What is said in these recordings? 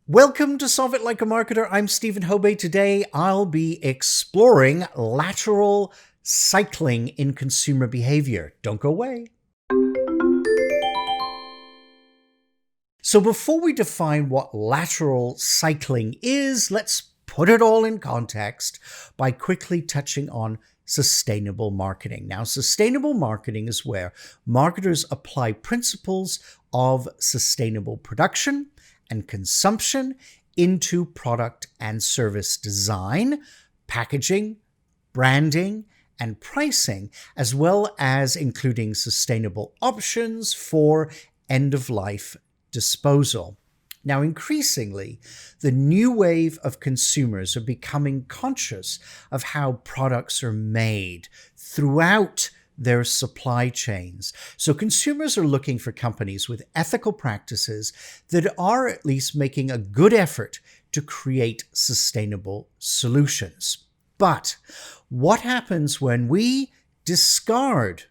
Welcome to Solve It Like a Marketer. I'm Stephen Hobey. Today, I'll be exploring lateral cycling in consumer behavior. Don't go away. So before we define what lateral cycling is, let's put it all in context by quickly touching on sustainable marketing. Now, sustainable marketing is where marketers apply principles of sustainable production and consumption into product and service design, packaging, branding, and pricing, as well as including sustainable options for end-of-life disposal. Now, increasingly, the new wave of consumers are becoming conscious of how products are made throughout their supply chains. So consumers are looking for companies with ethical practices that are at least making a good effort to create sustainable solutions. But what happens when we discard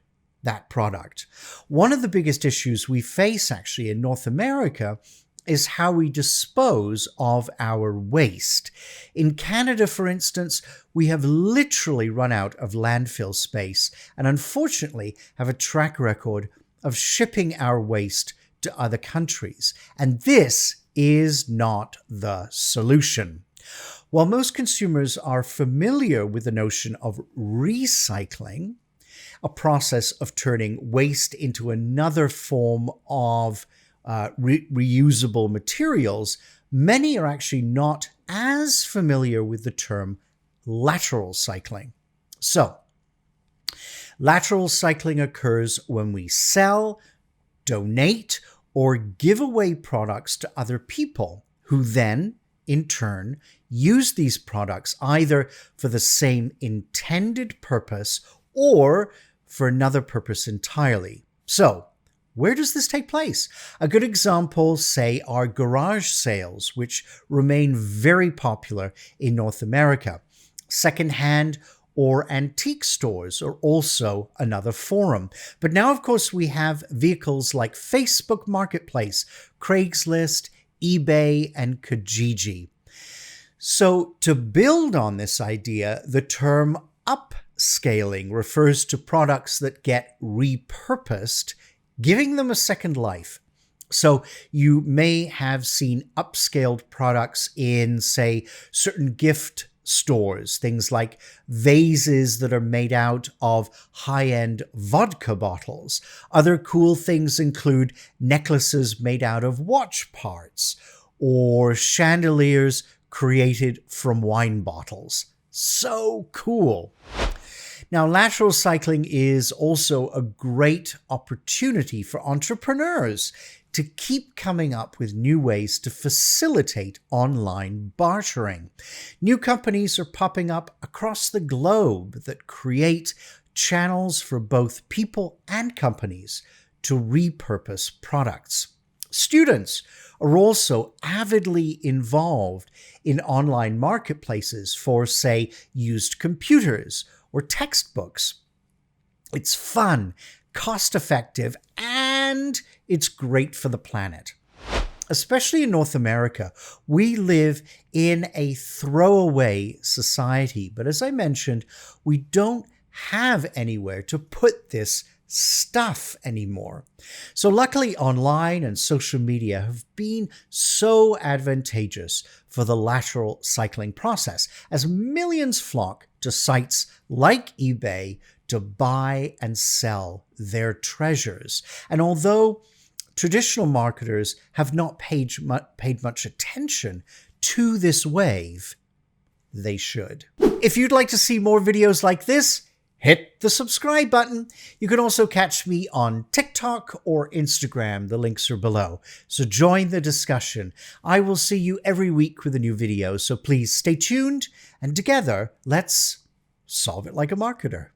that product? One of the biggest issues we face actually in North America is how we dispose of our waste. In Canada, for instance, we have literally run out of landfill space and unfortunately have a track record of shipping our waste to other countries. And this is not the solution. While most consumers are familiar with the notion of recycling, a process of turning waste into another form of reusable materials, many are actually not as familiar with the term lateral cycling. So, lateral cycling occurs when we sell, donate, or give away products to other people who then, in turn, use these products either for the same intended purpose or for another purpose entirely. So, where does this take place? A good example, say, are garage sales, which remain very popular in North America. Secondhand or antique stores are also another forum. But now, of course, we have vehicles like Facebook Marketplace, Craigslist, eBay, and Kijiji. So to build on this idea, the term upscaling refers to products that get repurposed, giving them a second life. So you may have seen upscaled products in, say, certain gift stores, things like vases that are made out of high-end vodka bottles. Other cool things include necklaces made out of watch parts or chandeliers created from wine bottles. So cool. Now, lateral cycling is also a great opportunity for entrepreneurs to keep coming up with new ways to facilitate online bartering. New companies are popping up across the globe that create channels for both people and companies to repurpose products. Students are also avidly involved in online marketplaces for, say, used computers or textbooks. It's fun, cost-effective, and it's great for the planet. Especially in North America, we live in a throwaway society. But as I mentioned, we don't have anywhere to put this stuff anymore. So luckily, online and social media have been so advantageous for the lateral cycling process, as millions flock to sites like eBay to buy and sell their treasures. And although traditional marketers have not paid much attention to this wave, they should. If you'd like to see more videos like this, hit the subscribe button. You can also catch me on TikTok or Instagram. The links are below. So join the discussion. I will see you every week with a new video. So please stay tuned, and together, let's solve it like a marketer.